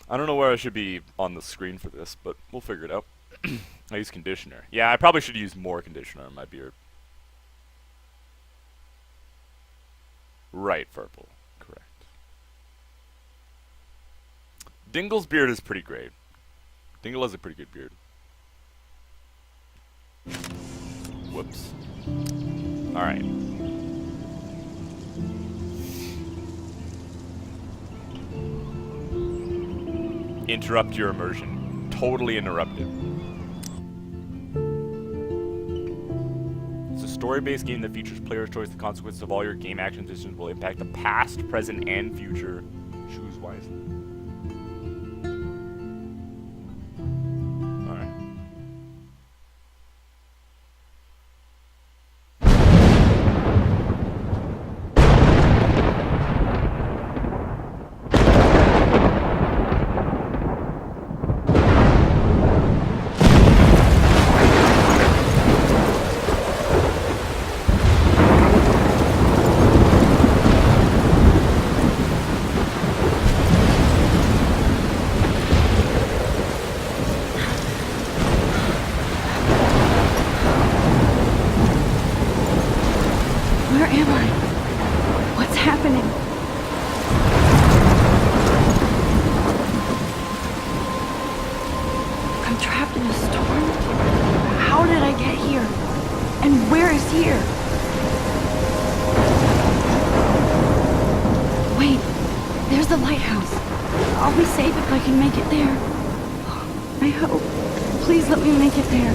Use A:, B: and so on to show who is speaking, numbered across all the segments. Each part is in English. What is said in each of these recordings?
A: I don't know where I should be on the screen for this, but we'll figure it out. I use conditioner. Yeah, I probably should use more conditioner on my beard. Right, purple. Correct. Dingle's beard is pretty great. Dingle has a pretty good beard. Whoops. Alright. Interrupt your immersion. Totally interrupt it. It's a story-based game that features player's choice. The consequences of all your game action decisions will impact the past, present, and future. Choose wisely. Alright.
B: Where am I? What's happening? I'm trapped in a storm? How did I get here? And where is here? Wait, there's the lighthouse. I'll be safe if I can make it there. I hope. Please let me make it there.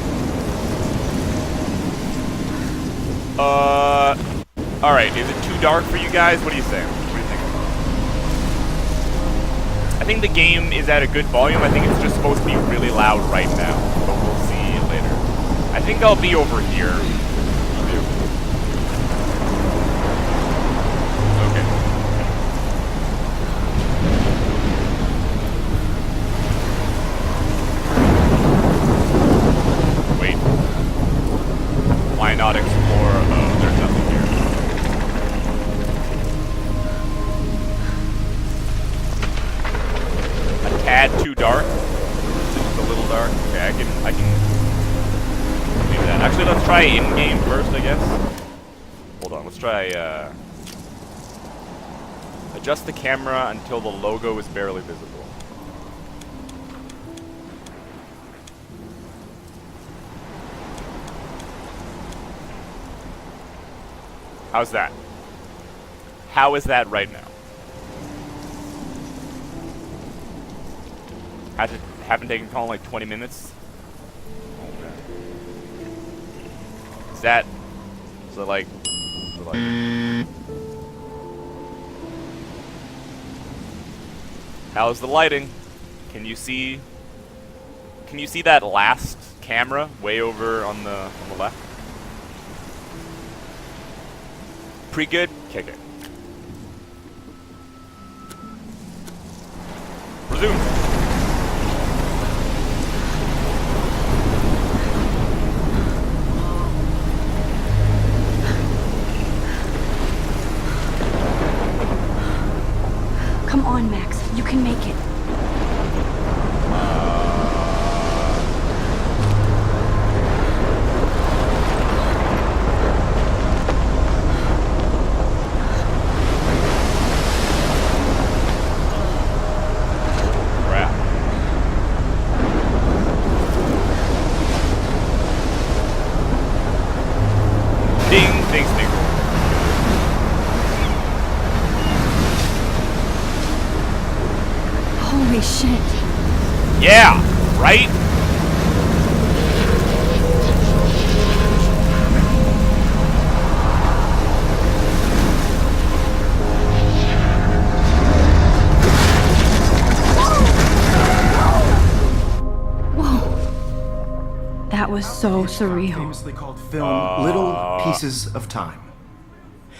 A: Alright, is it too dark for you guys? What do you say? What do you think? I think the game is at a good volume. I think it's just supposed to be really loud right now, but we'll see later. I think I'll be over here. Okay. Wait. Why not explore? Oh, there's nothing here. A tad too dark. Just a little dark. Okay, I can do that. Actually, let's try in-game first, I guess. Hold on, let's try, adjust the camera until the logo is barely visible. How's that? How is that right now? Haven't taken Colin like 20 minutes? Okay. Is that like... How's the lighting? Can you see that last camera way over on the left? Pretty good? Okay, okay. Resume.
B: Come on, Max. You can make it.
A: Crap. Ding, ding, ding.
B: Holy shit.
A: Yeah, right?
B: Whoa. That was so surreal.
C: Famously called film Little Pieces of Time.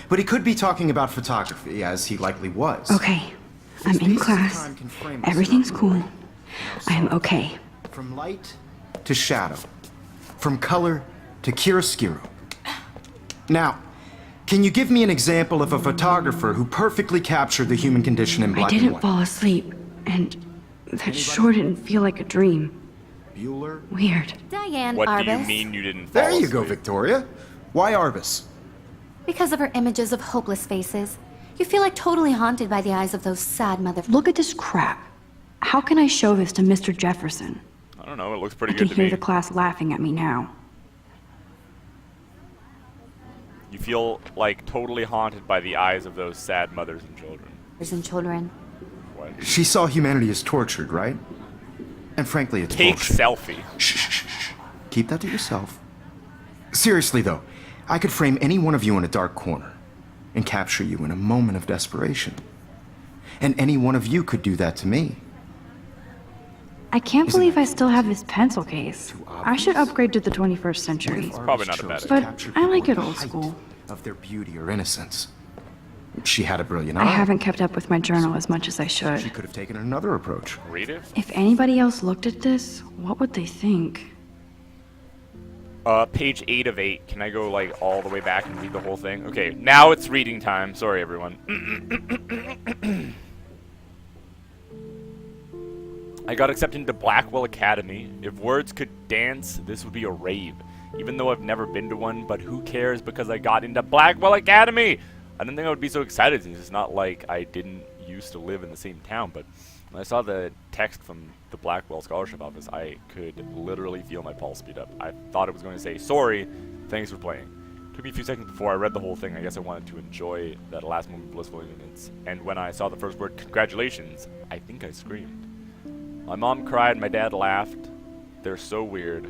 C: But he could be talking about photography, as he likely was.
B: Okay. I'm in class. Everything's cool. I'm okay.
C: From light to shadow. From color to chiaroscuro. Now, can you give me an example of a photographer who perfectly captured the human condition in black
B: I
C: and
B: didn't
C: white?
B: fall asleep, and That sure didn't feel like a dream.
C: Bueller?
B: Weird.
D: Diane
A: What
D: Arbus.
A: do you mean you didn't fall
C: There you go,
A: asleep?
C: Victoria. Why Arbus?
D: Because of her images of hopeless faces. You feel like totally haunted by the eyes of those sad mother...
B: Look at this crap. How can I show this to Mr. Jefferson?
A: I don't know, it looks
B: I
A: pretty
B: can
A: good to
B: hear
A: me.
B: the class laughing at me now.
A: You feel like totally haunted by the eyes of those sad mothers and children.
D: and children.
A: What?
C: She saw humanity as tortured, right? And frankly, it's
A: Take
C: bullshit.
A: selfie.
C: Shh, shh, shh, shh. Keep that to yourself. Seriously, though, I could frame any one of you in a dark corner and capture you in a moment of desperation. And any one of you could do that to me.
B: I can't
C: Isn't
B: believe
C: that
B: I still have this pencil case. I should upgrade to the 21st century.
C: What if
A: probably
C: Arbus
A: not a bad
C: chose to
B: But
C: capture
B: I like
C: people
B: it
C: at
B: old
C: the height
B: school.
C: Of their beauty or innocence. She had a brilliant
B: I
C: eye.
B: haven't kept up with my journal as much as I
C: She
B: should.
C: could have taken another approach.
A: Read it?
B: If anybody else looked at this, what would they think?
A: Page 8 of 8. Can I go, like, all the way back and read the whole thing? Okay, now it's reading time. Sorry, everyone. I got accepted into Blackwell Academy. If words could dance, this would be a rave. Even though I've never been to one, but who cares because I got into Blackwell Academy? I didn't think I would be so excited. It's not like I didn't used to live in the same town, but when I saw the text from the Blackwell Scholarship Office, I could literally feel my pulse speed up. I thought it was going to say, sorry, thanks for playing. Took me a few seconds before I read the whole thing. I guess I wanted to enjoy that last moment of blissful ignorance. And when I saw the first word, congratulations, I think I screamed. My mom cried, my dad laughed. They're so weird.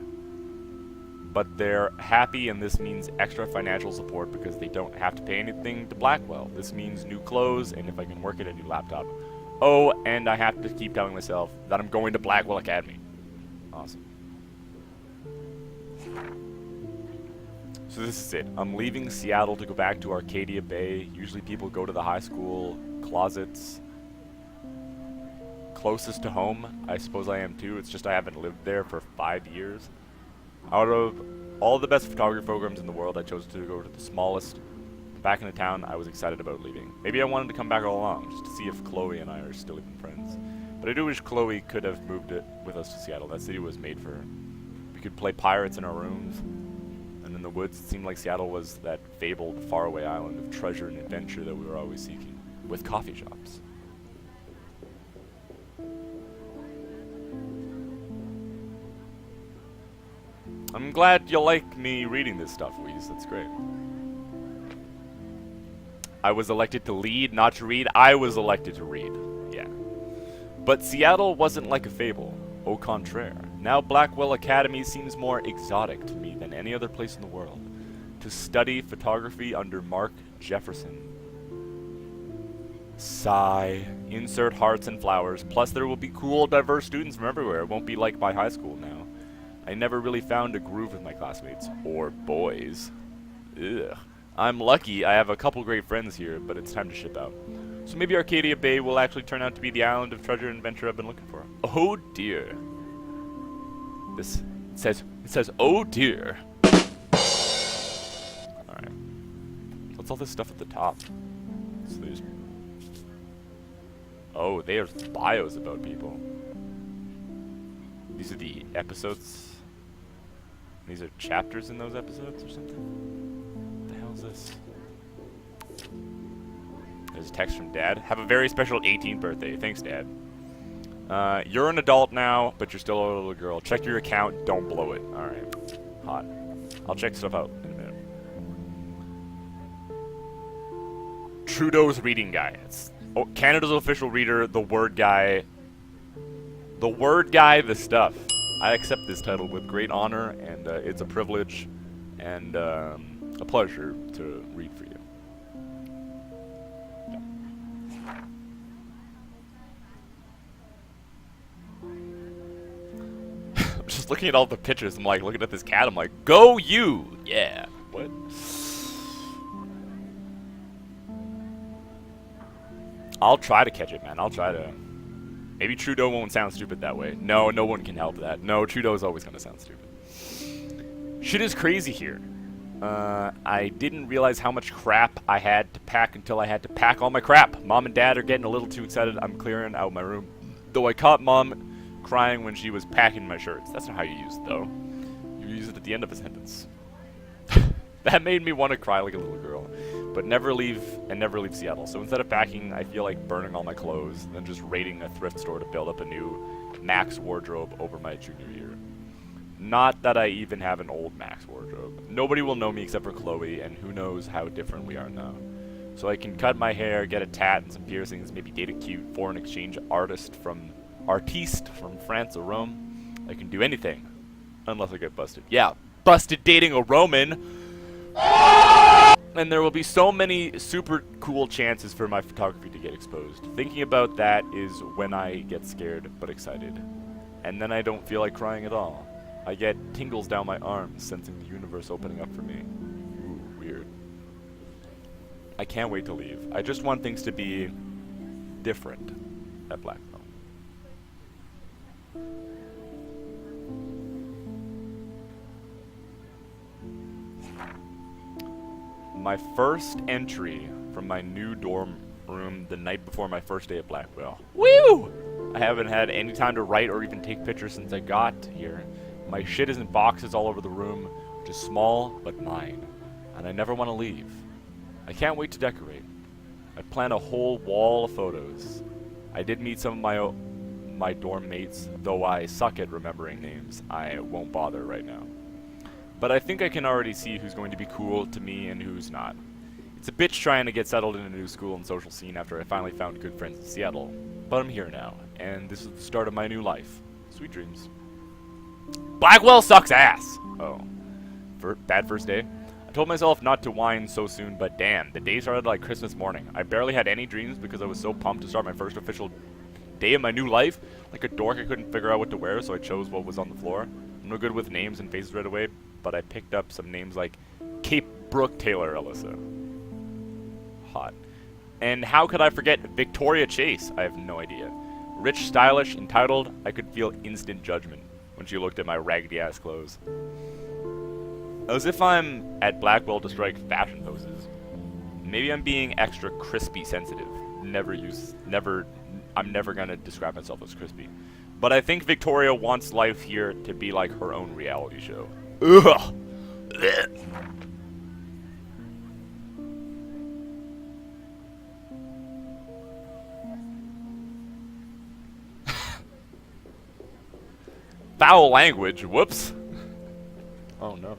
A: But they're happy, and this means extra financial support because they don't have to pay anything to Blackwell. This means new clothes, and if I can work it, a new laptop. Oh, and I have to keep telling myself that I'm going to Blackwell Academy. Awesome. So this is it. I'm leaving Seattle to go back to Arcadia Bay. Usually people go to the high school closets closest to home. I suppose I am too. It's just I haven't lived there for 5 years. Out of all the best photography programs in the world, I chose to go to the smallest. Back in the town, I was excited about leaving. Maybe I wanted to come back all along, just to see if Chloe and I are still even friends. But I do wish Chloe could have moved it with us to Seattle. That city was made for her. We could play pirates in our rooms. And in the woods, it seemed like Seattle was that fabled faraway island of treasure and adventure that we were always seeking, with coffee shops. I'm glad you like me reading this stuff, Weez. That's great. I was elected to lead, not to read. I was elected to read. Yeah. But Seattle wasn't like a fable. Au contraire. Now Blackwell Academy seems more exotic to me than any other place in the world. To study photography under Mark Jefferson. Sigh. Insert hearts and flowers. Plus there will be cool, diverse students from everywhere. It won't be like my high school now. I never really found a groove with my classmates. Or boys. Ugh. I'm lucky I have a couple great friends here, but it's time to ship out. So maybe Arcadia Bay will actually turn out to be the island of treasure and adventure I've been looking for. Oh dear. This says, oh dear. Alright. What's all this stuff at the top? So there's... Oh, there's bios about people. These are the episodes. These are chapters in those episodes or something? What the hell is this? There's a text from Dad. Have a very special 18th birthday. Thanks, Dad. You're an adult now, but you're still a little girl. Check your account. Don't blow it. Alright. Hot. I'll check stuff out in a minute. Trudeau's reading guide. It's Canada's official reader, the word guy. The word guy, the stuff. I accept this title with great honor, and it's a privilege and a pleasure to read for you. I'm just looking at all the pictures. I'm like, looking at this cat. I'm like, go you! Yeah. What? I'll try to catch it, man. I'll try to. Maybe Trudeau won't sound stupid that way. No, no one can help that. No, Trudeau's always gonna sound stupid. Shit is crazy here. I didn't realize how much crap I had to pack until I had to pack all my crap. Mom and Dad are getting a little too excited. I'm clearing out my room. Though I caught Mom crying when she was packing my shirts. That's not how you use it, though. You use it at the end of a sentence. That made me want to cry like a little girl. But never leave Seattle. So instead of packing, I feel like burning all my clothes and then just raiding a thrift store to build up a new Max wardrobe over my junior year. Not that I even have an old Max wardrobe. Nobody will know me except for Chloe, and who knows how different we are now. So I can cut my hair, get a tat and some piercings, maybe date a cute foreign exchange artiste from France or Rome. I can do anything, unless I get busted. Yeah, busted dating a Roman! And there will be so many super cool chances for my photography to get exposed. Thinking about that is when I get scared but excited. And then I don't feel like crying at all. I get tingles down my arms, sensing the universe opening up for me. Ooh, weird. I can't wait to leave. I just want things to be different at Blackwell. My first entry from my new dorm room the night before my first day at Blackwell. Woo! I haven't had any time to write or even take pictures since I got here. My shit is in boxes all over the room, which is small but mine, and I never want to leave. I can't wait to decorate. I plan a whole wall of photos. I did meet some of my dorm mates, though I suck at remembering names. I won't bother right now. But I think I can already see who's going to be cool to me and who's not. It's a bitch trying to get settled in a new school and social scene after I finally found good friends in Seattle. But I'm here now, and this is the start of my new life. Sweet dreams. Blackwell sucks ass! Oh. Bad first day? I told myself not to whine so soon, but damn, the day started like Christmas morning. I barely had any dreams because I was so pumped to start my first official day of my new life. Like a dork, I couldn't figure out what to wear, so I chose what was on the floor. I'm no good with names and faces right away, but I picked up some names like Cape Brooke Taylor Alyssa. Hot. And how could I forget Victoria Chase? I have no idea. Rich, stylish, entitled, I could feel instant judgment when she looked at my raggedy-ass clothes. As if I'm at Blackwell to strike fashion poses. Maybe I'm being extra crispy sensitive. I'm never gonna describe myself as crispy. But I think Victoria wants life here to be like her own reality show. Ugh. Foul language, whoops. Oh no.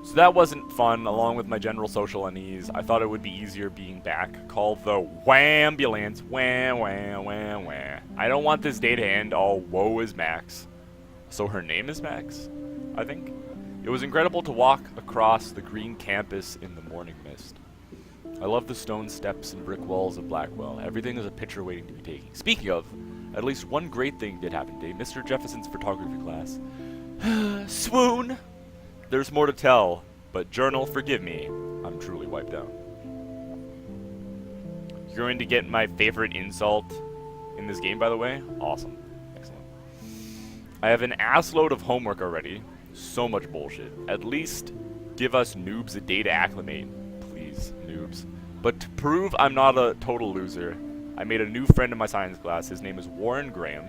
A: So that wasn't fun, along with my general social unease. I thought it would be easier being back. Call the Whambulance. Wah, wah, wah, wah. I don't want this day to end all woe is Max. So her name is Max, I think. It was incredible to walk across the green campus in the morning mist. I love the stone steps and brick walls of Blackwell. Everything is a picture waiting to be taken. Speaking of, at least one great thing did happen today. Mr. Jefferson's photography class. Swoon! There's more to tell, but journal, forgive me. I'm truly wiped out. You're going to get my favorite insult in this game, by the way? Awesome. Excellent. I have an assload of homework already. So much bullshit. At least give us noobs a day to acclimate. Please, noobs. But to prove I'm not a total loser, I made a new friend in my science class. His name is Warren Graham,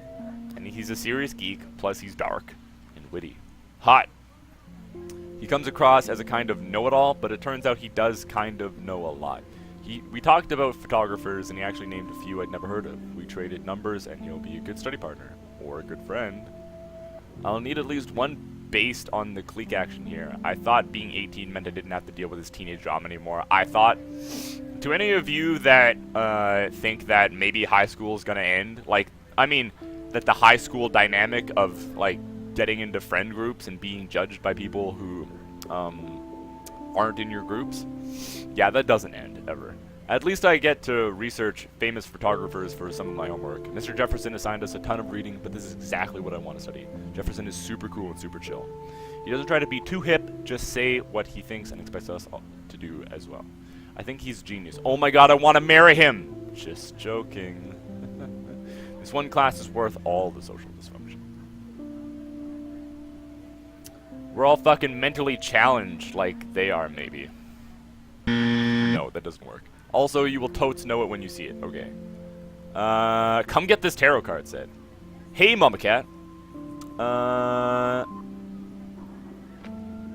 A: and he's a serious geek, plus he's dark and witty. Hot. He comes across as a kind of know-it-all, but it turns out he does kind of know a lot. We talked about photographers, and he actually named a few I'd never heard of. We traded numbers, and he'll be a good study partner. Or a good friend. I'll need at least one based on the clique action here. I thought being 18 meant I didn't have to deal with his teenage drama anymore. I thought... To any of you that think that maybe high school is gonna end, like, I mean, that the high school dynamic of, like, getting into friend groups and being judged by people who aren't in your groups, yeah, that doesn't end, ever. At least I get to research famous photographers for some of my homework. Mr. Jefferson assigned us a ton of reading, but this is exactly what I want to study. Jefferson is super cool and super chill. He doesn't try to be too hip, just say what he thinks and expects us to do as well. I think he's genius. Oh my god, I want to marry him! Just joking. This one class is worth all the social dysfunction. We're all fucking mentally challenged like they are, maybe. No, that doesn't work. Also, you will totes know it when you see it. Okay. Come get this tarot card set. Hey, Mama Cat.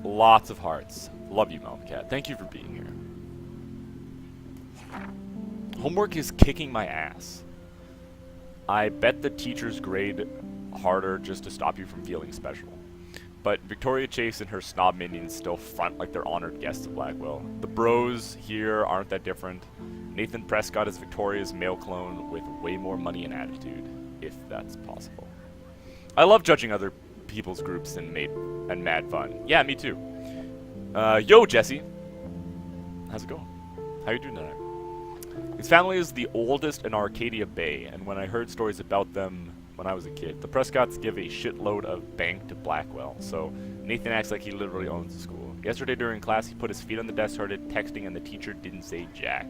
A: Lots of hearts. Love you, Mama Cat. Thank you for being here. Homework is kicking my ass. I bet the teachers grade harder just to stop you from feeling special. But Victoria Chase and her snob minions still front like they're honored guests of Blackwell. The bros here aren't that different. Nathan Prescott is Victoria's male clone with way more money and attitude, if that's possible. I love judging other people's groups and mad fun. Yeah, me too. Yo, Jesse. How's it going? How you doing tonight? His family is the oldest in Arcadia Bay, and when I heard stories about them when I was a kid, the Prescotts give a shitload of bank to Blackwell, so Nathan acts like he literally owns the school. Yesterday during class, he put his feet on the desk, started texting, and the teacher didn't say jack.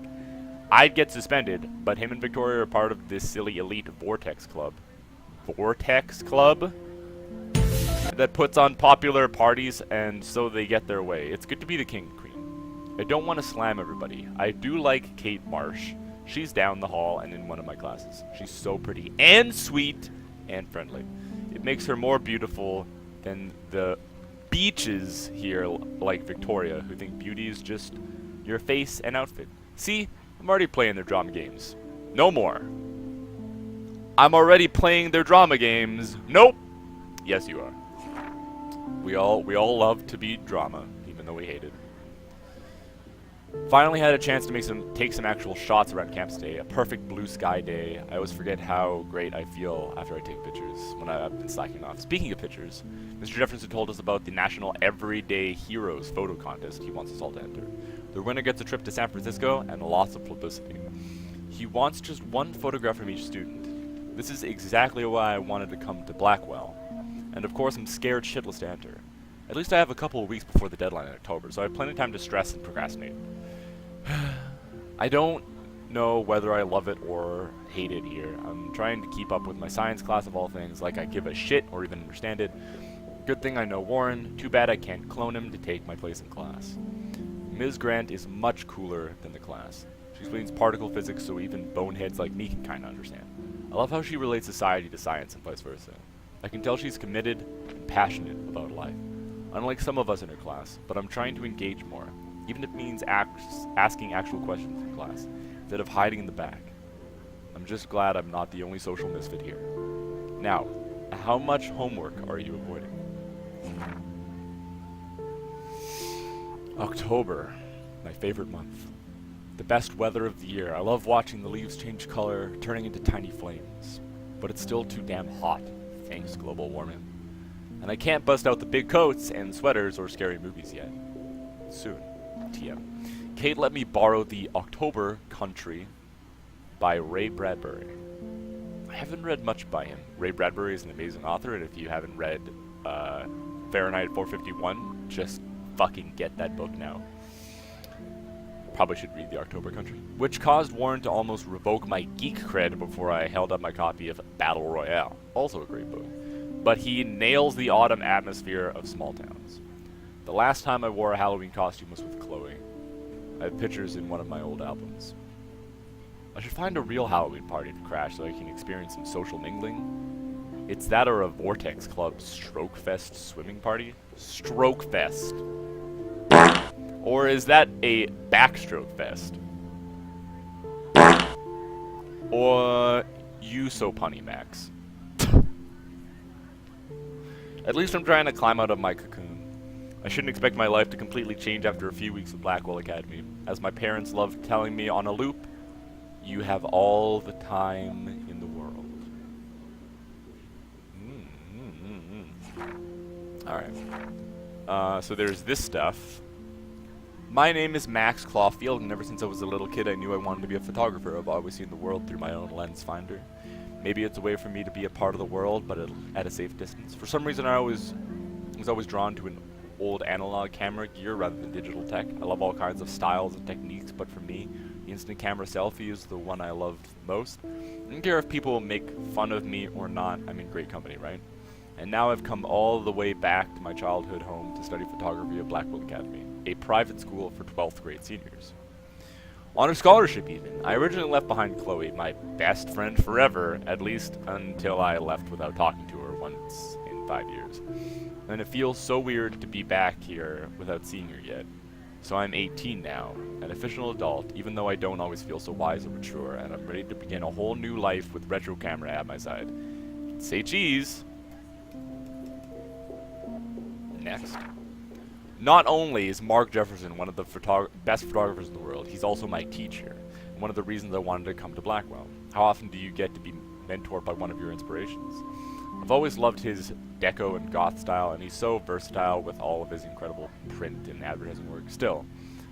A: I'd get suspended, but him and Victoria are part of this silly elite Vortex Club. Vortex Club? That puts on popular parties, and so they get their way. It's good to be the king and queen. I don't want to slam everybody. I do like Kate Marsh. She's down the hall and in one of my classes. She's so pretty and sweet and friendly. It makes her more beautiful than the beaches here like Victoria, who think beauty is just your face and outfit. See, I'm already playing their drama games. No more. I'm already playing their drama games. Nope. Yes, you are. We all love to be drama, even though we hate it. Finally had a chance to take some actual shots around campus today. A perfect blue sky day. I always forget how great I feel after I take pictures when I've been slacking off. Speaking of pictures, Mr. Jefferson told us about the National Everyday Heroes photo contest he wants us all to enter. The winner gets a trip to San Francisco and lots of publicity. He wants just one photograph from each student. This is exactly why I wanted to come to Blackwell. And of course I'm scared shitless to enter. At least I have a couple of weeks before the deadline in October, so I have plenty of time to stress and procrastinate. I don't know whether I love it or hate it here. I'm trying to keep up with my science class of all things, like I give a shit or even understand it. Good thing I know Warren. Too bad I can't clone him to take my place in class. Ms. Grant is much cooler than the class. She explains particle physics so even boneheads like me can kinda understand. I love how she relates society to science and vice versa. I can tell she's committed and passionate about life. Unlike some of us in her class, but I'm trying to engage more, even if it means asking actual questions in class, instead of hiding in the back. I'm just glad I'm not the only social misfit here. Now, how much homework are you avoiding? October, my favorite month. The best weather of the year. I love watching the leaves change color, turning into tiny flames. But it's still too damn hot, thanks global warming. And I can't bust out the big coats and sweaters or scary movies yet. Soon. TM. Kate let me borrow the October Country by Ray Bradbury. I haven't read much by him. Ray Bradbury is an amazing author, and if you haven't read Fahrenheit 451, just fucking get that book now. Probably should read the October Country. Which caused Warren to almost revoke my geek cred before I held up my copy of Battle Royale. Also a great book. But he nails the autumn atmosphere of small towns. The last time I wore a Halloween costume was with Chloe. I have pictures in one of my old albums. I should find a real Halloween party to crash so I can experience some social mingling. It's that or a Vortex Club Stroke Fest swimming party? Stroke Fest. Or is that a Backstroke Fest? Or you so punny, Max. At least I'm trying to climb out of my cocoon. I shouldn't expect my life to completely change after a few weeks of Blackwell Academy. As my parents love telling me on a loop, you have all the time in the world. Alright. So there's this stuff. My name is Max Clawfield, and ever since I was a little kid I knew I wanted to be a photographer. I've always seen the world through my own lens finder. Maybe it's a way for me to be a part of the world, but at a safe distance. For some reason I was always drawn to an old analog camera gear rather than digital tech. I love all kinds of styles and techniques, but for me, the instant camera selfie is the one I loved most. I don't care if people make fun of me or not, I'm in great company, right? And now I've come all the way back to my childhood home to study photography at Blackwell Academy, a private school for 12th grade seniors. On a scholarship even. I originally left behind Chloe, my best friend forever, at least until I left without talking to her once in 5 years. And it feels so weird to be back here without seeing her yet. So I'm 18 now, an official adult, even though I don't always feel so wise or mature, and I'm ready to begin a whole new life with retro camera at my side. Say cheese! Next. Not only is Mark Jefferson one of the best photographers in the world, he's also my teacher. And one of the reasons I wanted to come to Blackwell. How often do you get to be mentored by one of your inspirations? I've always loved his deco and goth style, and he's so versatile with all of his incredible print and advertising work. Still,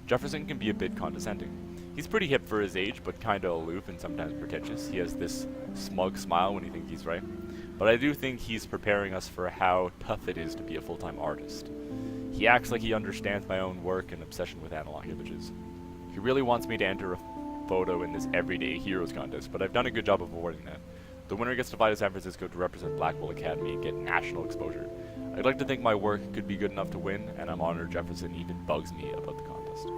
A: Jefferson can be a bit condescending. He's pretty hip for his age, but kinda aloof and sometimes pretentious. He has this smug smile when he thinks he's right. But I do think he's preparing us for how tough it is to be a full-time artist. He acts like he understands my own work and obsession with analog images. He really wants me to enter a photo in this Everyday Heroes contest, but I've done a good job of avoiding that. The winner gets to fly to San Francisco to represent Blackwell Academy and get national exposure. I'd like to think my work could be good enough to win, and I'm honored Jefferson even bugs me about the contest.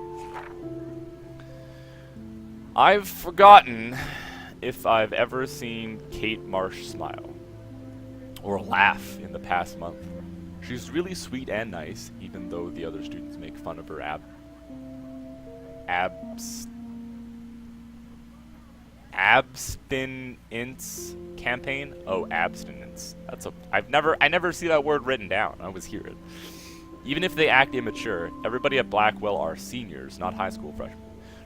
A: I've forgotten if I've ever seen Kate Marsh smile or laugh in the past month. She's really sweet and nice, even though the other students make fun of her abstinence campaign. Oh, abstinence. I never see that word written down. I always hear it. Even if they act immature, everybody at Blackwell are seniors, not high school freshmen.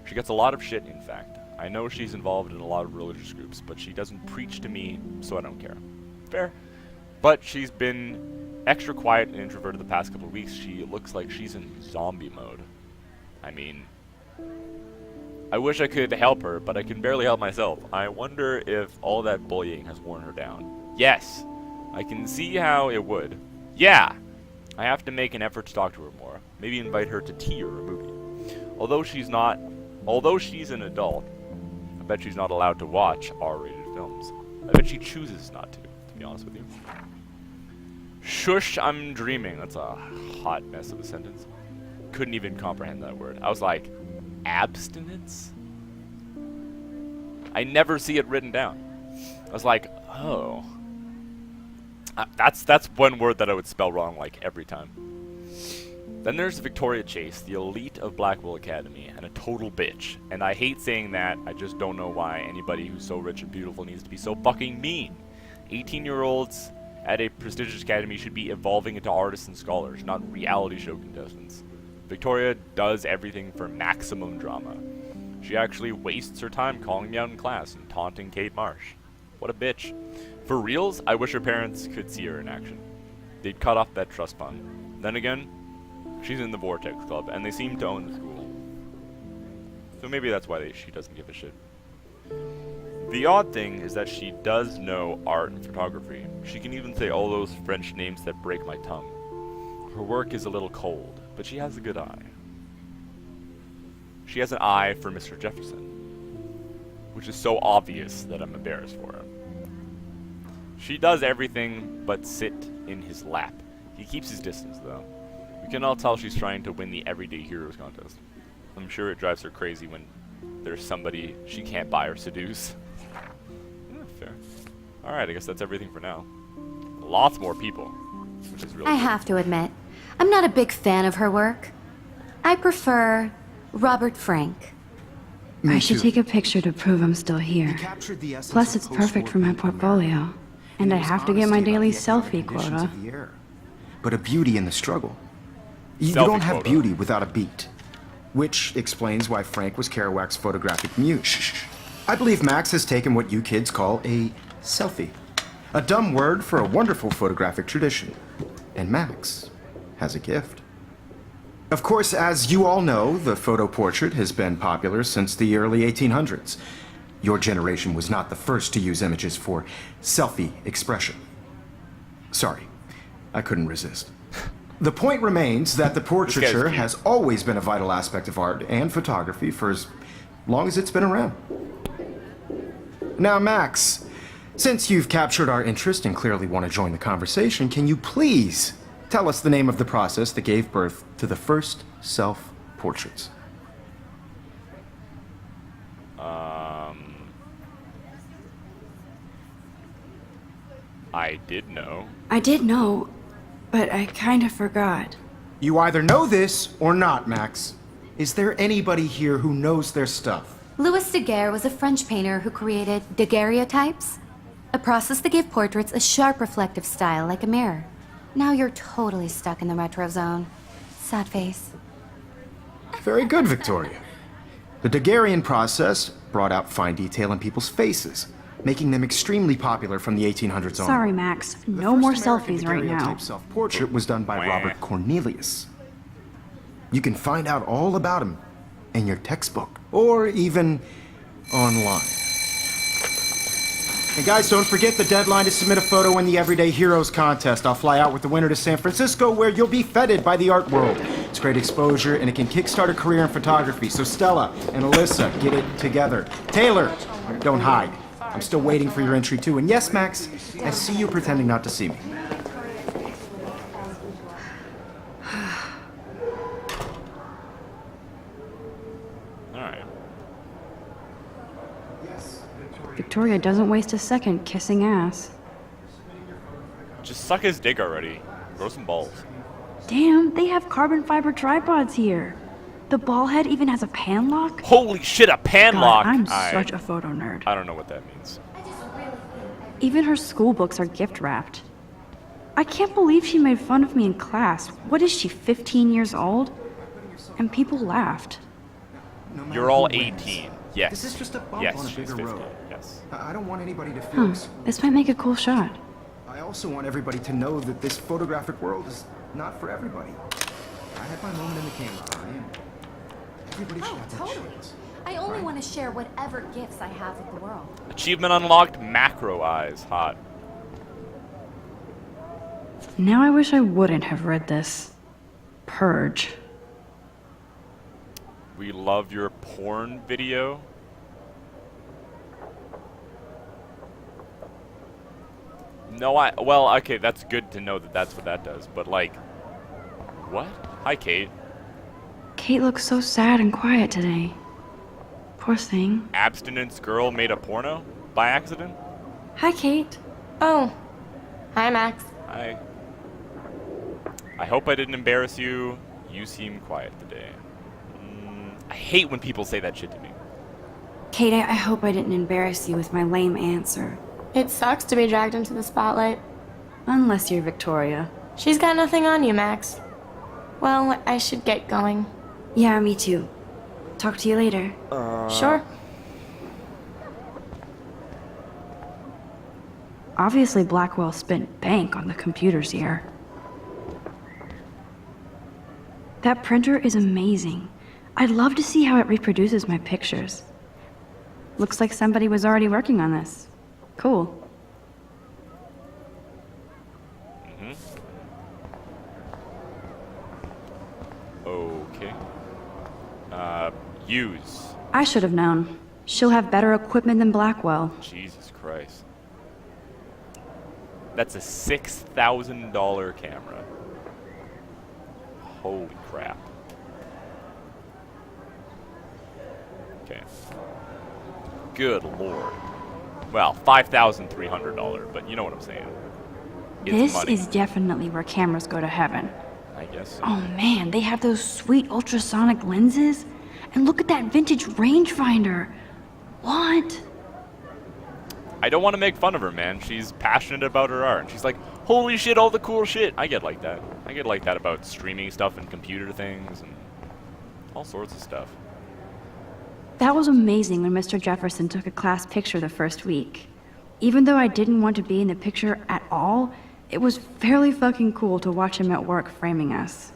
A: She gets a lot of shit, in fact. I know she's involved in a lot of religious groups, but she doesn't preach to me, so I don't care. Fair. But she's been extra quiet and introverted the past couple of weeks. She looks like she's in zombie mode. I mean, I wish I could help her, but I can barely help myself. I wonder if all that bullying has worn her down. Yes, I can see how it would. Yeah, I have to make an effort to talk to her more. Maybe invite her to tea or a movie. Although she's an adult, I bet she's not allowed to watch R-rated films. I bet she chooses not to be honest with you. Shush, I'm dreaming. That's a hot mess of a sentence. Couldn't even comprehend that word. I was like, abstinence? I never see it written down. I was like, oh. That's one word that I would spell wrong like every time. Then there's Victoria Chase, the elite of Blackwell Academy, and a total bitch. And I hate saying that, I just don't know why anybody who's so rich and beautiful needs to be so fucking mean. 18-year-olds at a prestigious academy should be evolving into artists and scholars, not reality show contestants. Victoria does everything for maximum drama. She actually wastes her time calling me out in class and taunting Kate Marsh. What a bitch. For reals, I wish her parents could see her in action. They'd cut off that trust fund. Then again, she's in the Vortex Club, and they seem to own the school. So maybe that's why she doesn't give a shit. The odd thing is that she does know art and photography. She can even say all those French names that break my tongue. Her work is a little cold, but she has a good eye. She has an eye for Mr. Jefferson, which is so obvious that I'm embarrassed for her. She does everything but sit in his lap. He keeps his distance, though. We can all tell she's trying to win the Everyday Heroes contest. I'm sure it drives her crazy when there's somebody she can't buy or seduce. Yeah, fair. Alright, I guess that's everything for now. Lots more people, which is really
D: I
A: good.
D: have to admit, I'm not a big fan of her work. I prefer Robert Frank.
C: Me
B: I should
C: too.
B: take a picture to prove I'm still
C: He
B: here.
C: captured the essence
B: Plus,
C: of
B: it's perfect
C: post-war
B: for my
C: being in
B: portfolio.
C: America.
B: And I
C: There was
B: have to get my
C: honesty about
B: daily
C: the economic
B: selfie
C: conditions
B: quota.
C: of the era, but a beauty in the struggle. You
A: Selfie
C: don't have
A: quota.
C: beauty without a beat. Which explains why Frank was Kerouac's photographic muse. I believe Max has taken what you kids call a selfie. A dumb word for a wonderful photographic tradition. And Max has a gift. Of course, as you all know, the photo portrait has been popular since the early 1800s. Your generation was not the first to use images for selfie expression. Sorry, I couldn't resist. The point remains that the portraiture has always been a vital aspect of art and photography for as long as it's been around. Now, Max, since you've captured our interest and clearly want to join the conversation, can you please tell us the name of the process that gave birth to the first self-portraits?
A: I did know.
B: I did know, but I kind of forgot.
C: You either know this or not, Max. Is there anybody here who knows their stuff?
D: Louis Daguerre was a French painter who created daguerreotypes, a process that gave portraits a sharp reflective style like a mirror. Now you're totally stuck in the retro zone. Sad face.
C: Very good, Victoria. The Daguerrean process brought out fine detail in people's faces, making them extremely popular from the 1800s on.
B: Sorry, Max.
C: The
B: No
C: first
B: more
C: American
B: selfies right now.
C: daguerreotype self-portrait was done by
A: Wah.
C: Robert Cornelius. You can find out all about him in your textbook, or even online. And guys, don't forget the deadline to submit a photo in the Everyday Heroes contest. I'll fly out with the winner to San Francisco, where you'll be feted by the art world. It's great exposure, and it can kickstart a career in photography. So Stella and Alyssa, get it together. Taylor, don't hide. I'm still waiting for your entry too. And yes, Max, I see you pretending not to see me.
A: Alright.
B: Victoria doesn't waste a second kissing ass.
A: Just suck his dick already. Grow some balls.
B: Damn, they have carbon fiber tripods here. The ball head even has a pan lock.
A: Holy shit, a pan
B: God,
A: lock!
B: I'm such a photo nerd.
A: I don't know what that means.
B: Even her school books are gift wrapped. I can't believe she made fun of me in class. What is she, 15 years old? And people laughed.
C: No matter
A: You're all
C: who wins,
A: 18. Yes.
C: This is just a bump
A: Yes,
C: on a
A: she's
C: bigger
A: 15.
C: road.
A: Yes.
C: I don't want anybody to feel
B: This might make a cool shot.
C: I also want everybody to know that this photographic world is not for everybody. I had my moment in the camera eye, and everybody should have that chance.
D: I only want to share whatever gifts I have with the world.
A: Achievement unlocked, macro eyes. Hot.
B: Now I wish I wouldn't have read this. Purge.
A: We love your porn video. No, well, okay, that's good to know that that's what that does, but like, what? Hi, Kate.
B: Kate looks so sad and quiet today. Poor thing.
A: Abstinence girl made a porno by accident?
B: Hi, Kate.
E: Oh. Hi, Max.
A: I hope I didn't embarrass you. You seem quiet today. I hate when people say that shit to me.
B: Kate, I hope I didn't embarrass you with my lame answer.
E: It sucks to be dragged into the spotlight.
B: Unless you're Victoria.
E: She's got nothing on you, Max. Well, I should get going.
B: Yeah, me too. Talk to you later.
E: Sure.
B: Obviously, Blackwell spent bank on the computers here. That printer is amazing. I'd love to see how it reproduces my pictures. Looks like somebody was already working on this. Cool.
A: Okay. Use.
B: I should have known. She'll have better equipment than Blackwell.
A: Jesus Christ. That's a $6,000 camera. Holy crap. Okay. Good lord. Well, $5,300, but you know what I'm saying. It's
B: This
A: money.
B: is definitely where cameras go to heaven.
A: I guess.
B: Oh man, they have those sweet ultrasonic lenses. And look at that vintage rangefinder. What?
A: I don't want to make fun of her, man. She's passionate about her art. She's like, holy shit, all the cool shit. I get like that. I get like that about streaming stuff and computer things and all sorts of stuff.
B: That was amazing when Mr. Jefferson took a class picture the first week. Even though I didn't want to be in the picture at all, it was fairly fucking cool to watch him at work framing us.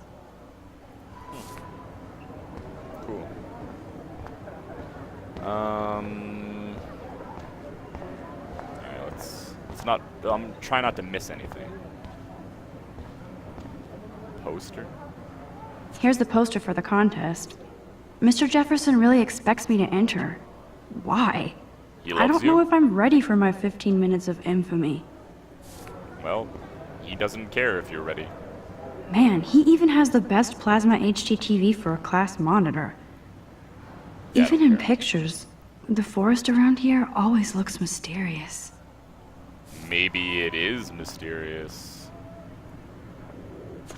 A: Cool. Alright, let's not, try not to miss anything. Poster?
B: Here's the poster for the contest. Mr. Jefferson really expects me to enter. Why?
A: He
B: I
A: loves
B: don't
A: you?
B: know if I'm ready for my 15 minutes of infamy.
A: Well, he doesn't care if you're ready.
B: Man, he even has the best plasma HDTV for a class monitor.
A: Yeah, I
B: Even
A: don't
B: in
A: care.
B: pictures, the forest around here always looks mysterious.
A: maybe it is mysterious.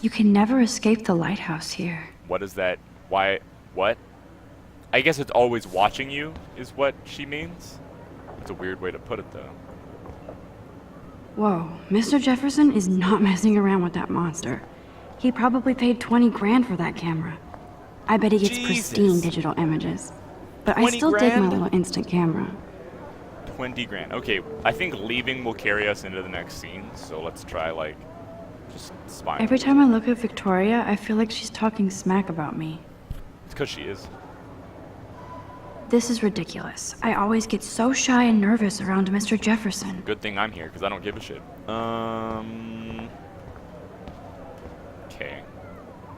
B: You can never escape the lighthouse here.
A: What is that? Why? What? I guess it's always watching you, is what she means. That's a weird way to put it, though.
B: Whoa, Mr. Jefferson is not messing around with that monster. He probably paid 20 grand for that camera. I bet he gets pristine
A: Jesus.
B: digital images. But I
A: 20
B: still dig my
A: grand?
B: little instant camera.
A: 20 grand. Okay, I think leaving will carry us into the next scene, so let's try, like, just spying.
B: Every time I look at Victoria, I feel like she's talking smack about me.
A: It's because she is.
B: This is ridiculous. I always get so shy and nervous around Mr. Jefferson.
A: Good thing I'm here, because I don't give a shit. Okay.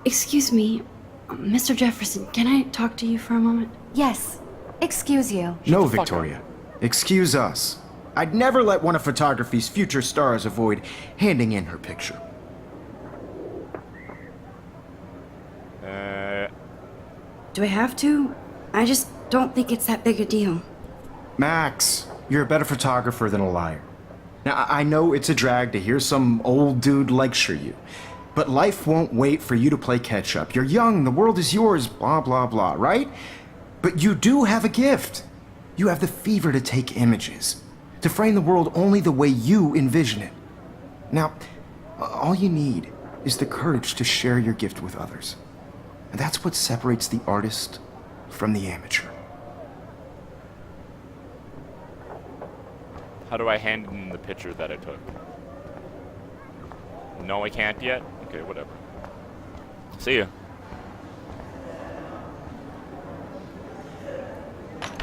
B: Excuse me, Mr. Jefferson, can I talk to you for a moment?
D: Yes. Excuse you.
C: No,
A: the fuck up.
C: Victoria. Excuse us. I'd never let one of photography's future stars avoid handing in her picture.
B: Do I have to? I just don't think it's that big a deal.
C: Max, you're a better photographer than a liar. Now, I know it's a drag to hear some old dude lecture you, but life won't wait for you to play catch up. You're young, the world is yours, blah, blah, blah, right? But you do have a gift. You have the fever to take images, to frame the world only the way you envision it. Now, all you need is the courage to share your gift with others. And that's what separates the artist from the amateur.
A: How do I hand in the picture that I took? No, I can't yet? Okay, whatever. See ya.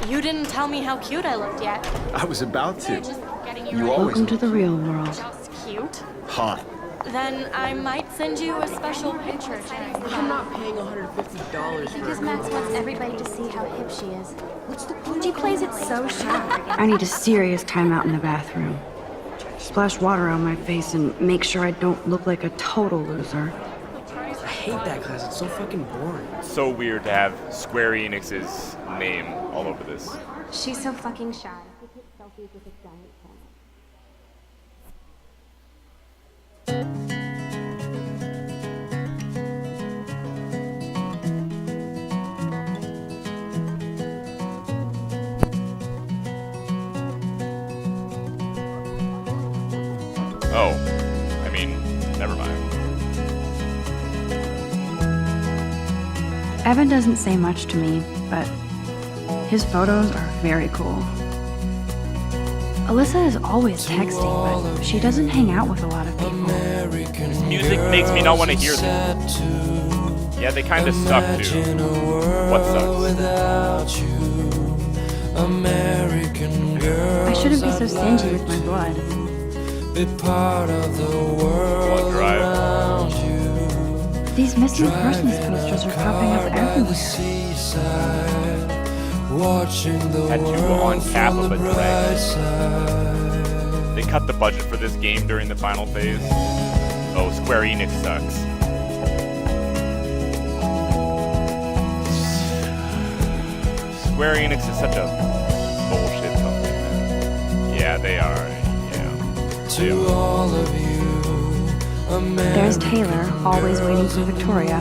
E: You didn't tell me how cute I looked yet.
C: I was about to.
E: Just getting you
C: You
E: ready.
C: always
B: Welcome to the real world.
E: Just cute.
C: hot.
E: Then I might send you a special picture.
F: I'm not paying $150 for
D: Because
F: a
D: Max wants everybody to see how hip she is. She plays it so shy.
B: I need a serious timeout in the bathroom. Splash water on my face and make sure I don't look like a total loser.
F: I hate that class. It's so fucking boring.
A: So weird to have Square Enix's name all over this.
D: She's so fucking shy.
A: Oh, I mean, never mind.
B: Evan doesn't say much to me, but his photos are very cool. Alyssa is always texting, but she doesn't hang out with a lot of people.
A: This music makes me not want to hear this. Yeah, they kind of suck too. What sucks?
B: I shouldn't be so stingy with my blood.
A: Blood drive.
B: These missing persons posters are popping up everywhere.
A: Tattoo on cap of a dragon. They cut the budget for this game during the final phase. Oh, Square Enix sucks. Square Enix is such a bullshit company, man. Yeah, they are. Yeah.
G: To all of you,
B: There's Taylor, always waiting for Victoria.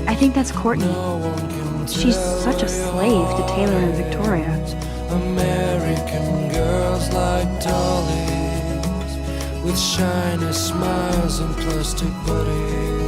B: I think that's Courtney. She's such a slave to Taylor and Victoria.
G: American girls like dollies with shiny smiles and plastic bodies.